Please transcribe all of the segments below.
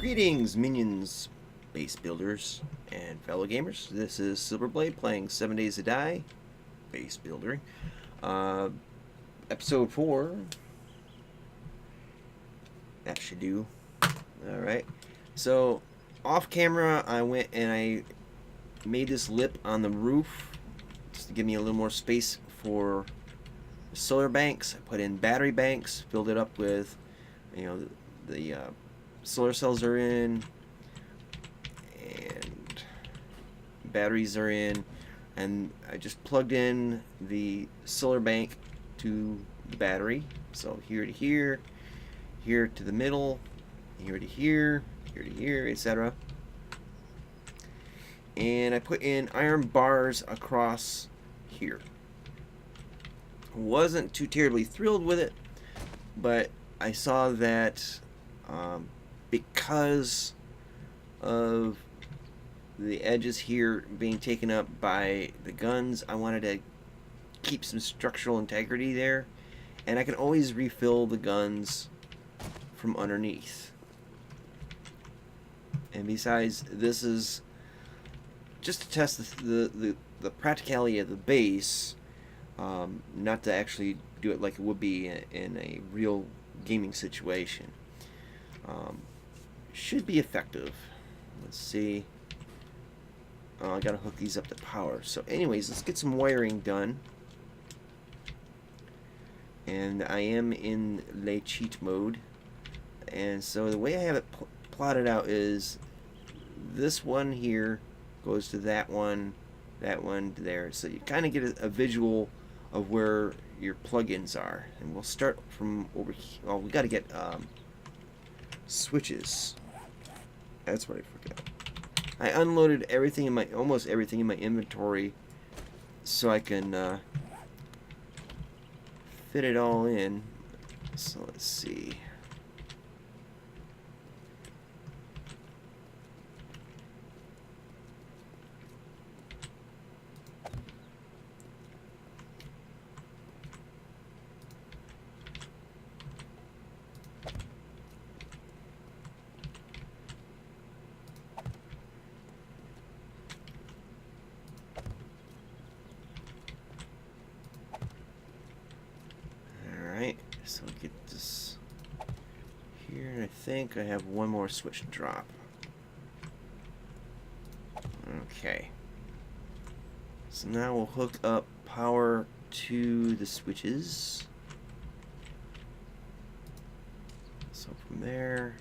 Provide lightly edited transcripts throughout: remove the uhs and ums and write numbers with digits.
Greetings, minions, base builders, and fellow gamers. This is Silverblade playing 7 Days to Die, base building. Episode 4. That should do. Alright. So, off camera, I went and I made this lip on the roof just to give me a little more space for solar banks. I put in battery banks, filled it up with, the solar cells are in, and batteries are in, and I just plugged in the solar bank to the battery. So here to here, here to the middle, here to here, here to here, etc. And I put in iron bars across here. Wasn't too terribly thrilled with it, but I saw that because of the edges here being taken up by the guns, I wanted to keep some structural integrity there, and I can always refill the guns from underneath. And besides, this is just to test the practicality of the base, not to actually do it like it would be in a real gaming situation. Should be effective. Let's see. Oh, I gotta hook these up to power. So anyways, let's get some wiring done. And I am in lay cheat mode. And so the way I have it plotted out is this one here goes to that one to there. So you kind of get a visual of where your plugins are. And we'll start from over here. Oh, we gotta get switches. That's what I forgot. I unloaded everything in almost everything in my inventory so I can fit it all in. So let's see. So get this here, and I think I have one more switch to drop. Okay. So now we'll hook up power to the switches. So from there,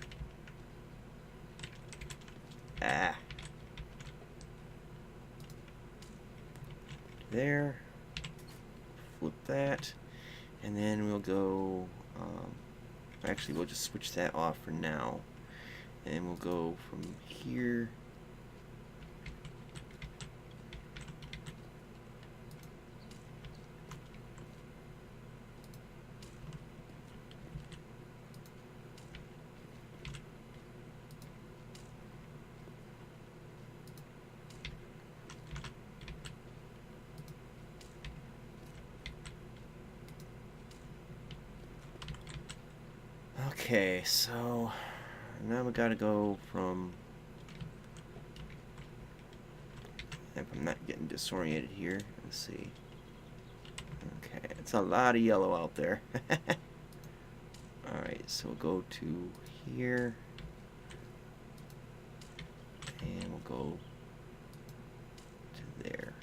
there, flip that. And then we'll go, actually we'll just switch that off for now. And we'll go from here. Okay, so now we gotta go from, if I'm not getting disoriented here, let's see. Okay, it's a lot of yellow out there. Alright, so we'll go to here, and we'll go to there.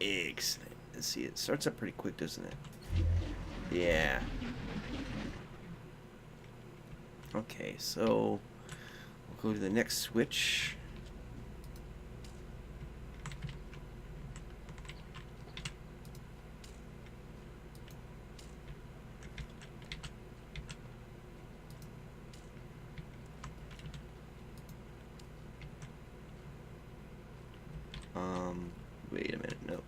Excellent. Let's see, it starts up pretty quick, doesn't it? Yeah. Okay, so we'll go to the next switch. Wait a minute. No.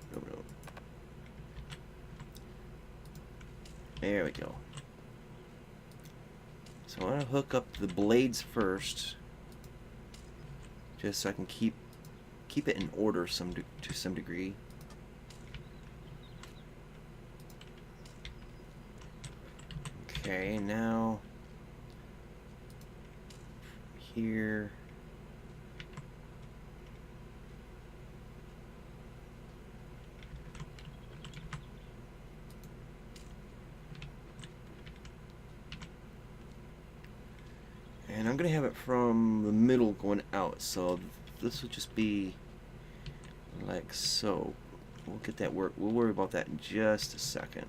There we go. So I want to hook up the blades first, just so I can keep it in order to some degree. Okay, now here. And I'm gonna have it from the middle going out, so this will just be like so. We'll get that work. We'll worry about that in just a second.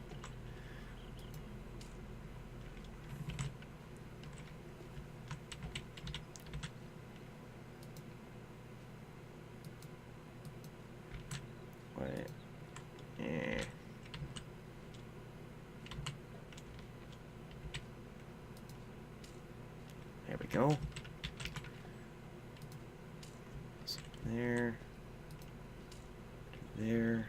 Wait. Eh. There we go. So there. There.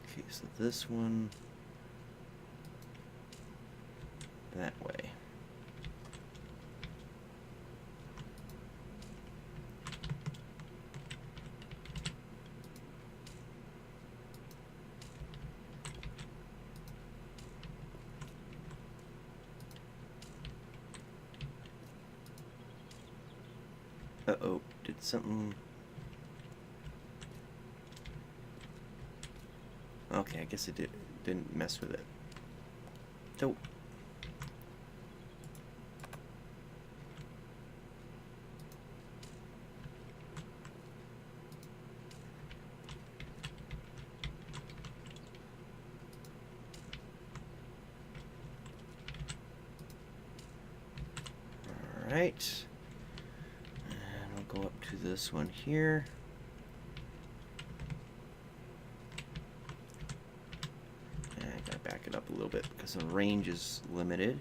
Okay, so this one that way. Uh-oh, did something... Okay, I guess it didn't mess with it. Dope. Alright. And we'll go up to this one here. And I gotta back it up a little bit because the range is limited.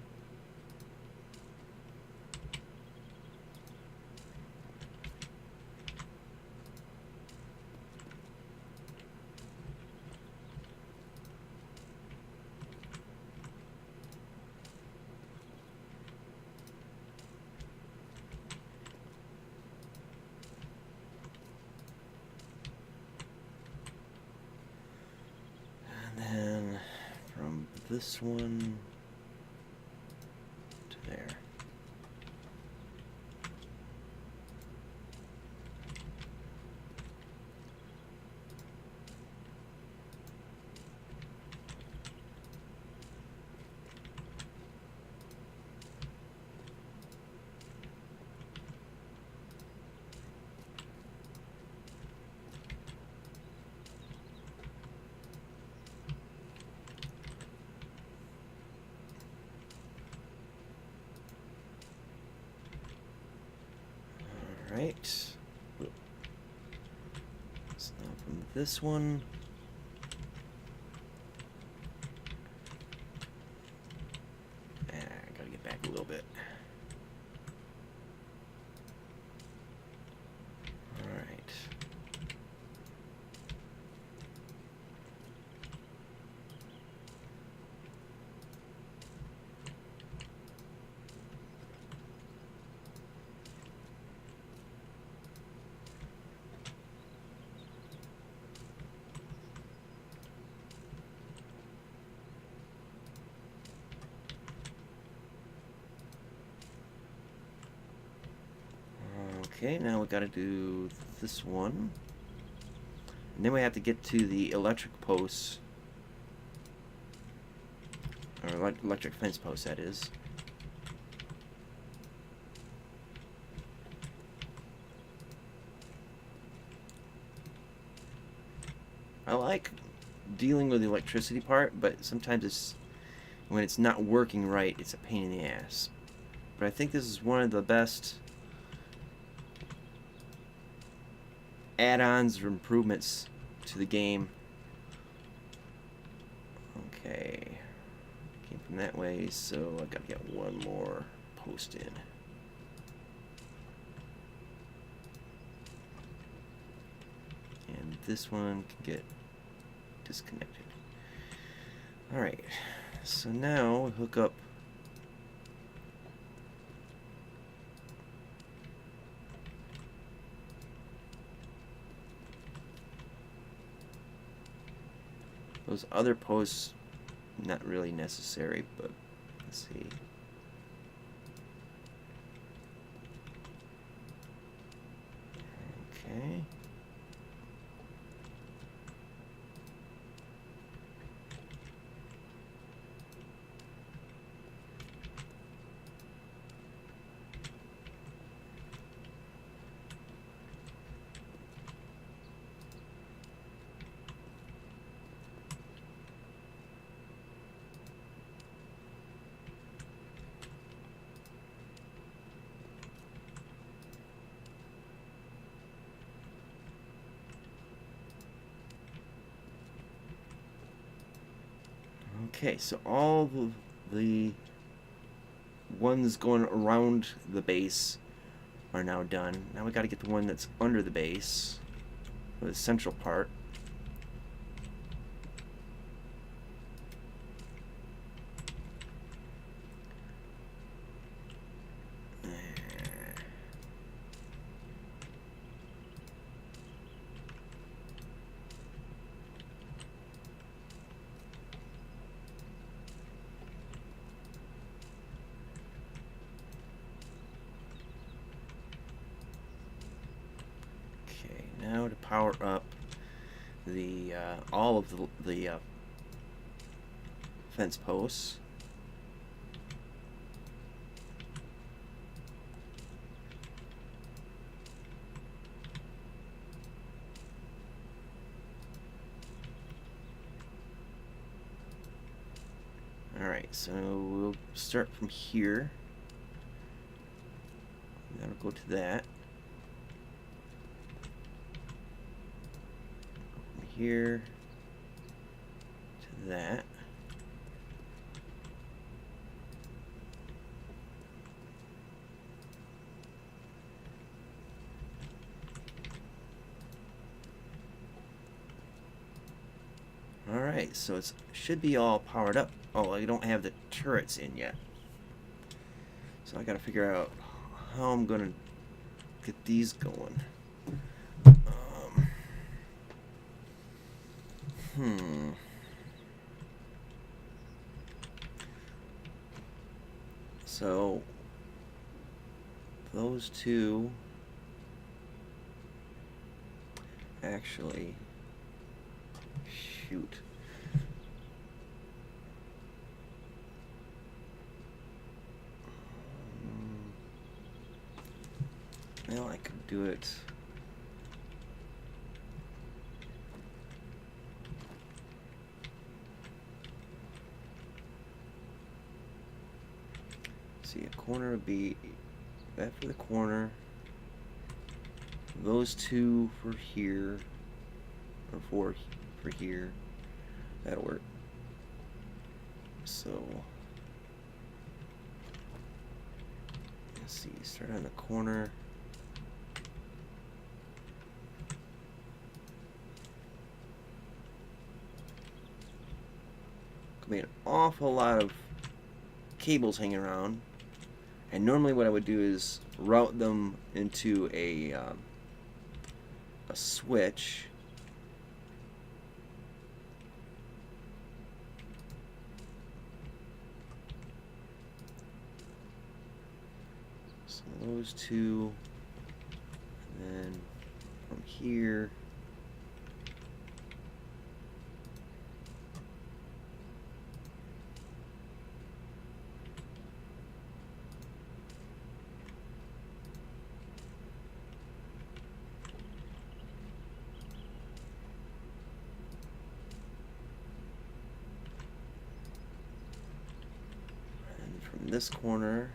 This one to there. Right. So now from this one. I gotta get back a little bit. Alright. Okay, now we gotta do this one. And then we have to get to the electric posts. Or electric fence post, that is. I like dealing with the electricity part, but sometimes when it's not working right, it's a pain in the ass. But I think this is one of the best add-ons or improvements to the game. Okay, came from that way, so I gotta get one more post in. And this one can get disconnected. Alright, so now we hook up those other posts. Not really necessary, but let's see. Okay. Okay, so all the ones going around the base are now done. Now we got to get the one that's under the base, the central part. Now to power up the all of the fence posts. Alright, so we'll start from here. Now we'll go to that. Here to that. Alright, so it should be all powered up. Oh, I don't have the turrets in yet. So I gotta figure out how I'm gonna get these going. So those two actually shoot. Well, I could do it. See, a corner would be that for the corner. Those two for here, or for here. That'll work. So let's see. Start on the corner. Could be an awful lot of cables hanging around. And normally what I would do is route them into a switch. So those two, and then from here this corner.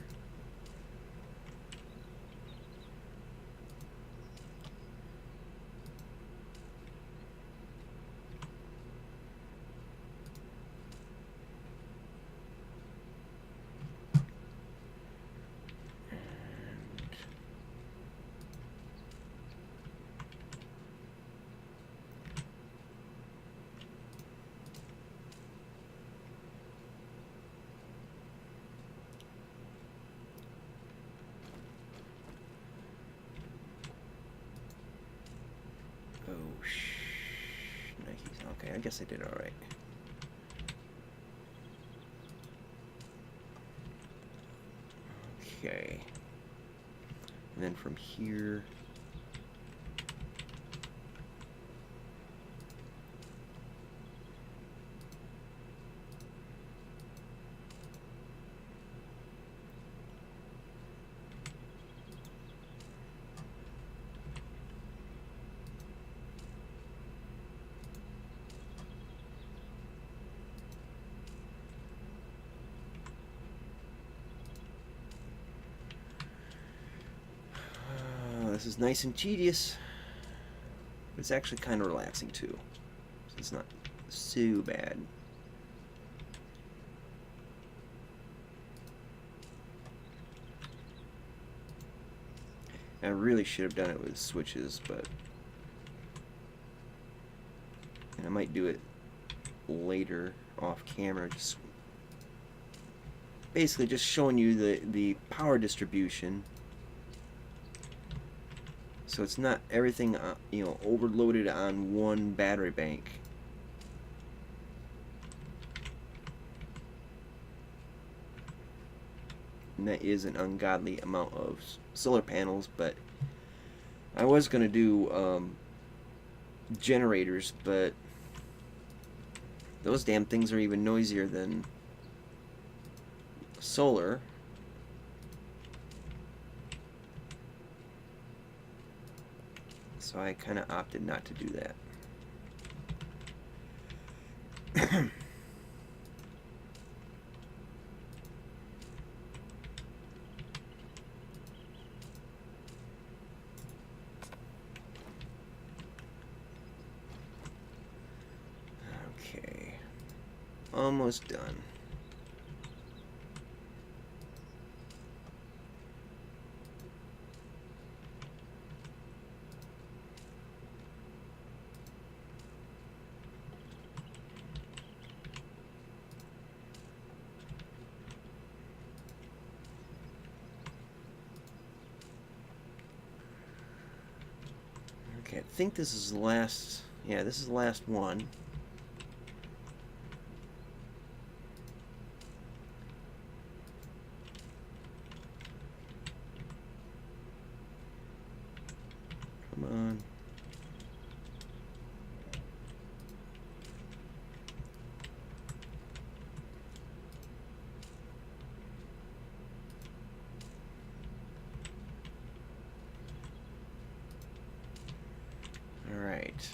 guess I did all right. Okay. And then from here, this is nice and tedious. It's actually kind of relaxing too. So it's not so bad. I really should have done it with switches, but and I might do it later off camera. Just basically just showing you the power distribution. So it's not everything, you know, overloaded on one battery bank. And that is an ungodly amount of solar panels, but I was going to do generators, but those damn things are even noisier than solar. So I kind of opted not to do that. Okay. Almost done. Okay, I think this is the last, yeah, this is the last one. Come on. All right.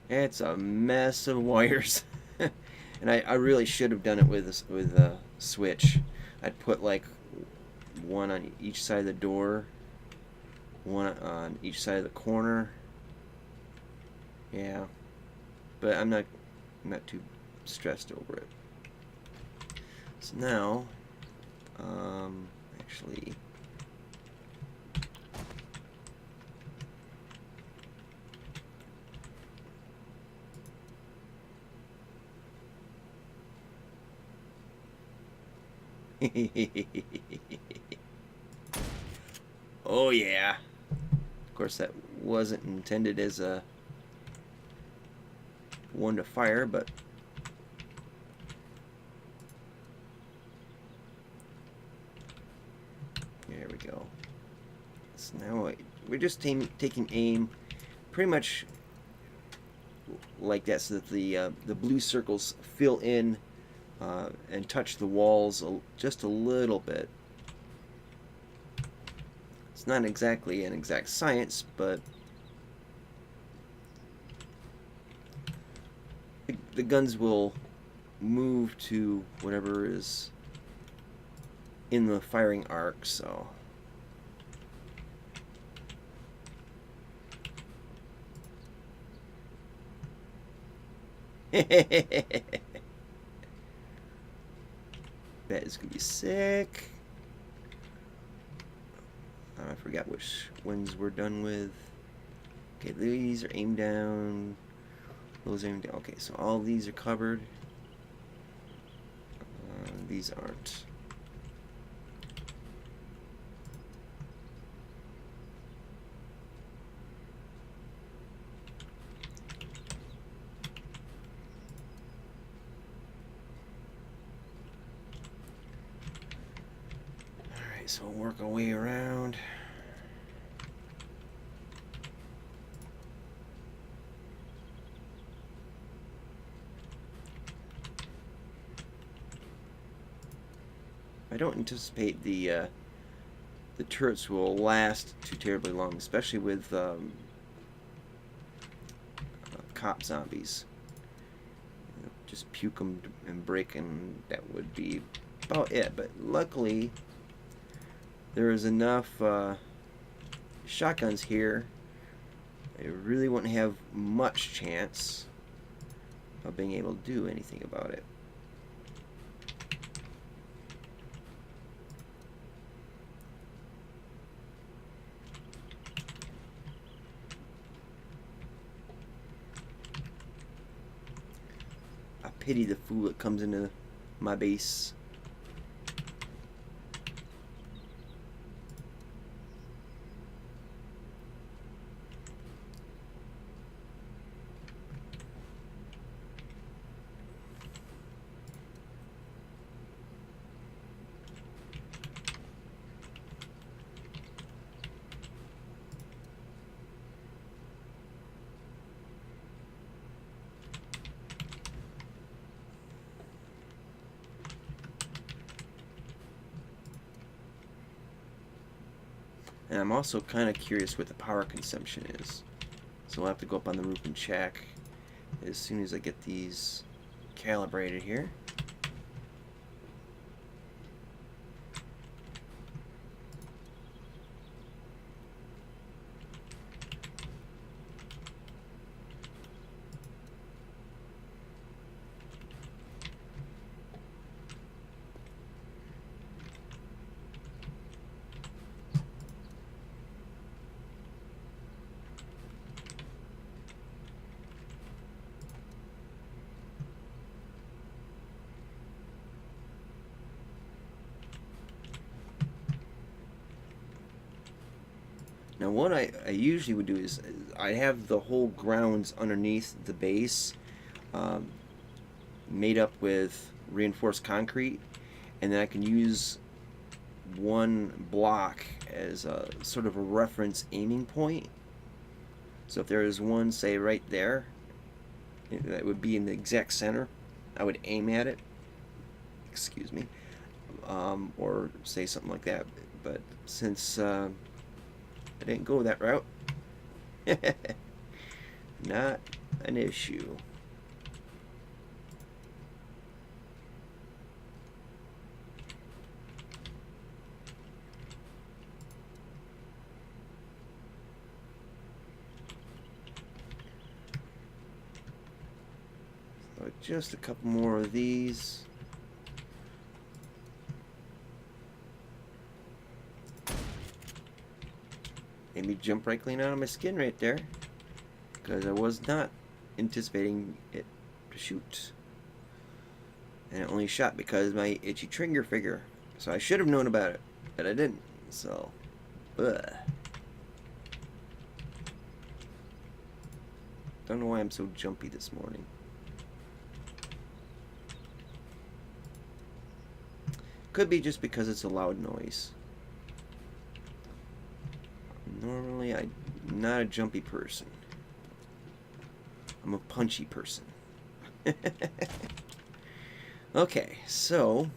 It's a mess of wires. And I really should have done it with a switch. I'd put like one on each side of the door, one on each side of the corner. Yeah, but I'm not too stressed over it. So now, actually, oh yeah. Of course, that wasn't intended as a one to fire, but there we go. So now we're just taking aim pretty much like that, so that the blue circles fill in and touch the walls just a little bit. It's not exactly an exact science, but the guns will move to whatever is in the firing arc, so that is gonna be sick. I forgot which ones we're done with. Okay, these are aimed down. Those are aimed down. Okay, so all these are covered. These aren't. so we'll work our way around. I don't anticipate the turrets will last too terribly long, especially with cop zombies. You know, just puke them and break, and that would be about it. But luckily, there is enough shotguns here. I really wouldn't have much chance of being able to do anything about it. I pity the fool that comes into my base. And I'm also kind of curious what the power consumption is. So we'll have to go up on the roof and check as soon as I get these calibrated here. Now what I usually would do is I have the whole grounds underneath the base made up with reinforced concrete, and then I can use one block as a sort of a reference aiming point. So if there is one, say, right there, that would be in the exact center, I would aim at it. Excuse me. Or say something like that. But since I didn't go that route, not an issue. So just a couple more of these. Made me jump right clean out of my skin right there, because I was not anticipating it to shoot, and it only shot because of my itchy trigger finger. So I should have known about it, but I didn't. So, ugh. Don't know why I'm so jumpy this morning. Could be just because it's a loud noise. Normally, I'm not a jumpy person. I'm a punchy person. Okay, so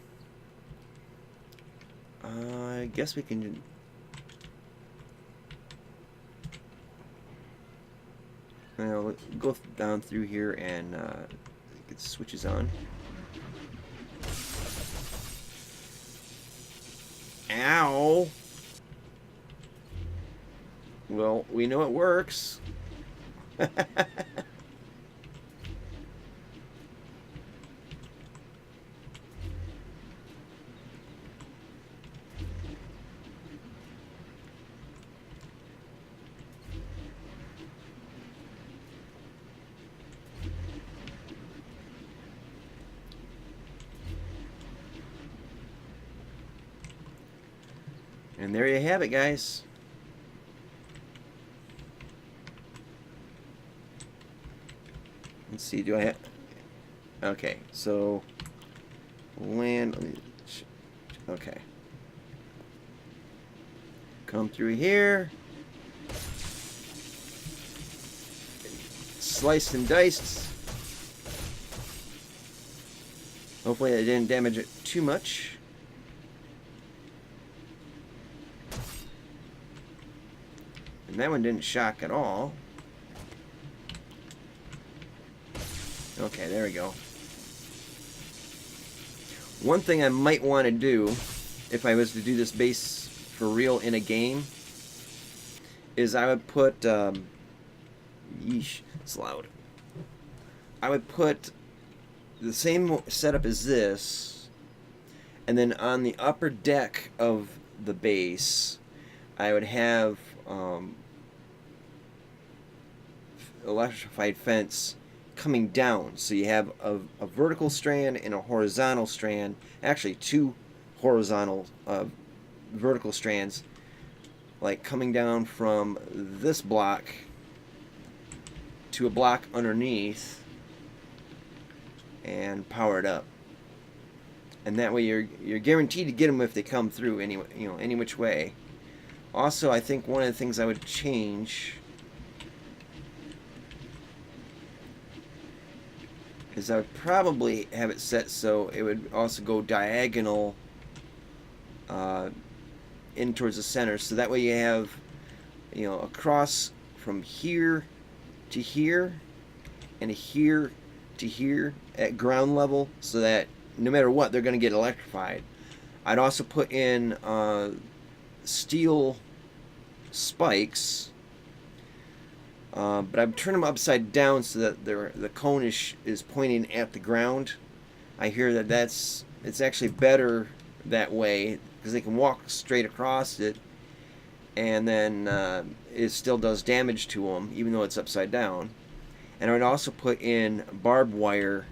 I guess we can go down through here and get the switches on. Ow! Well, we know it works. And there you have it, guys. Let's see, do I have... Okay, so... Land... Okay. Come through here. Sliced and diced. Hopefully I didn't damage it too much. And that one didn't shock at all. Okay, there we go. One thing I might want to do, if I was to do this base for real in a game, is I would put, yeesh, it's loud. I would put the same setup as this, and then on the upper deck of the base, I would have electrified fence coming down. So you have a vertical strand and a horizontal strand, actually two horizontal vertical strands, like coming down from this block to a block underneath, and power it up. And that way you're guaranteed to get them if they come through any which way. Also, I think one of the things I would change is I would probably have it set so it would also go diagonal in towards the center, so that way you have across from here to here and here to here at ground level, so that no matter what they're going to get electrified. I'd also put in steel spikes, but I'd turn them upside down so that the cone is pointing at the ground. I hear that it's actually better that way, because they can walk straight across it, and then it still does damage to them even though it's upside down. And I would also put in barbed wire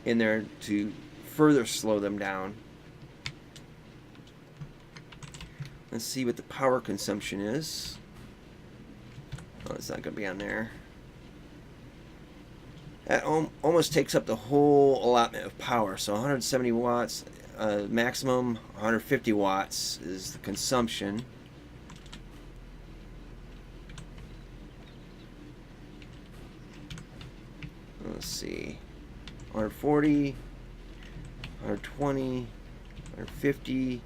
in there to further slow them down. Let's see what the power consumption is. Oh, it's not going to be on there. That almost takes up the whole allotment of power. So 170 watts, maximum 150 watts is the consumption. Let's see. 140, 120, 150,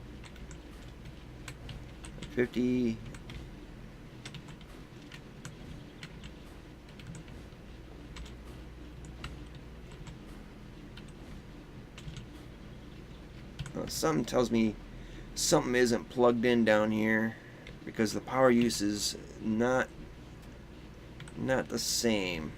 50. Something tells me something isn't plugged in down here, because the power use is not the same.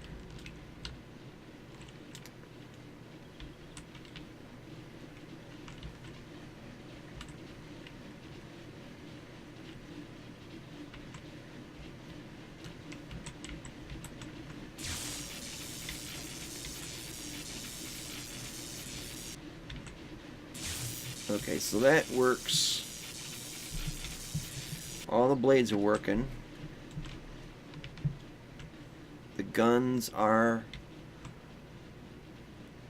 Okay, so that works. All the blades are working. The guns are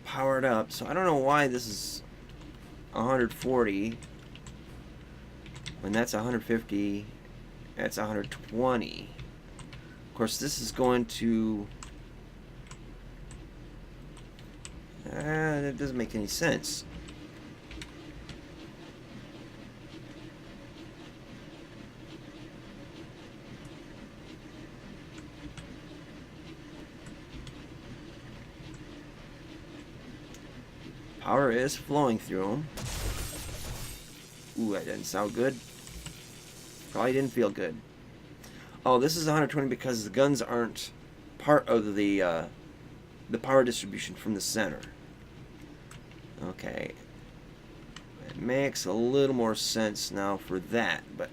powered up. So I don't know why this is 140 when that's 150. That's 120. Of course, this is going to... that doesn't make any sense. Power is flowing through them. Ooh, that didn't sound good. Probably didn't feel good. Oh, this is 120 because the guns aren't part of the power distribution from the center. Okay. It makes a little more sense now for that, but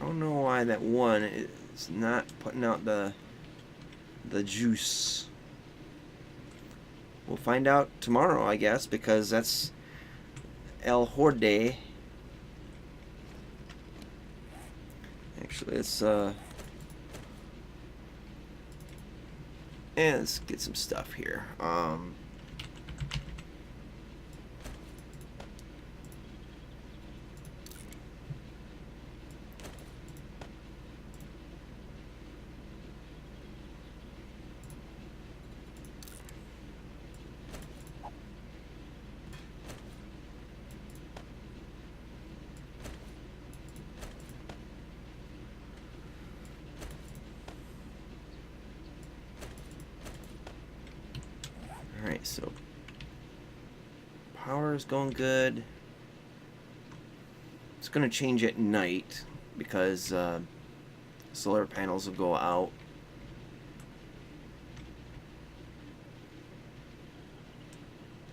I don't know why that one is not putting out the juice. We'll find out tomorrow, I guess, because that's El Horde. Actually, let's get some stuff here. Alright, so power is going good. It's going to change at night because solar panels will go out.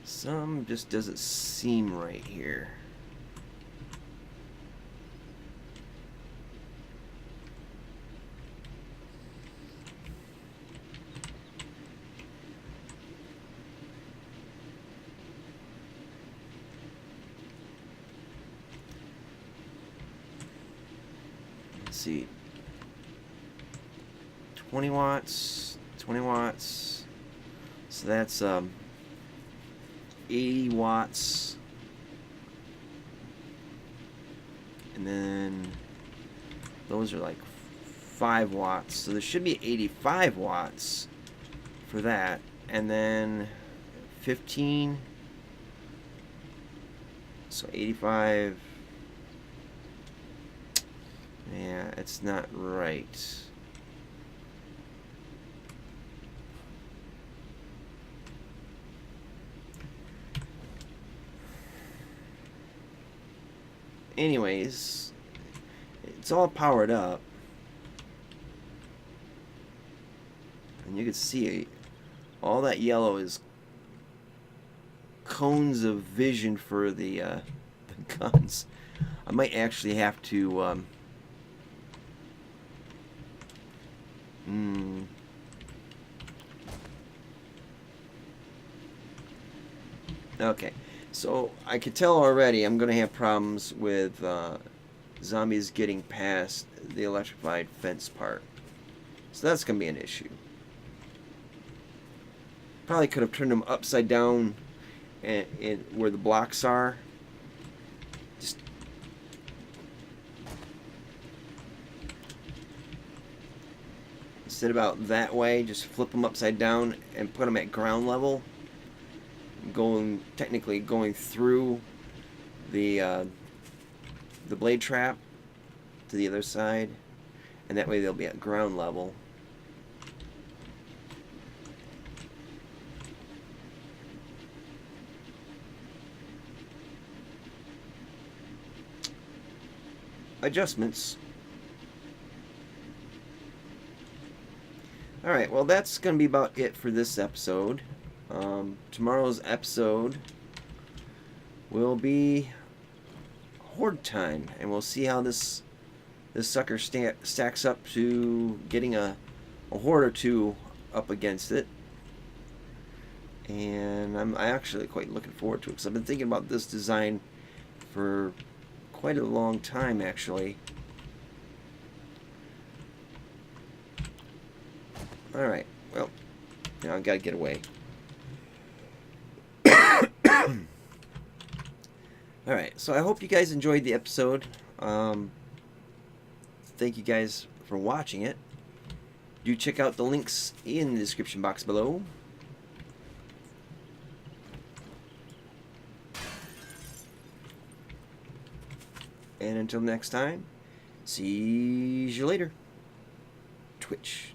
Some just doesn't seem right here. Let's see. 20 watts, 20 watts. So that's 80 watts. And then those are like 5 watts. So there should be 85 watts for that. And then 15. So 85. Yeah, it's not right. Anyways, it's all powered up. And you can see all that yellow is cones of vision for the guns. I might actually have to okay, so I could tell already I'm going to have problems with zombies getting past the electrified fence part. So that's going to be an issue. Probably could have turned them upside down and where the blocks are. Just instead about that way, just flip them upside down and put them at ground level. Technically going through the blade trap to the other side, and that way they'll be at ground level. Adjustments. Alright, well that's going to be about it for this episode. Tomorrow's episode will be horde time, and we'll see how this sucker stacks up to getting a horde or two up against it. And I'm actually quite looking forward to it because I've been thinking about this design for quite a long time, actually. Alright, well, now I've got to get away. Alright, so I hope you guys enjoyed the episode. Thank you guys for watching it. Do check out the links in the description box below. And until next time, see you later. Twitch.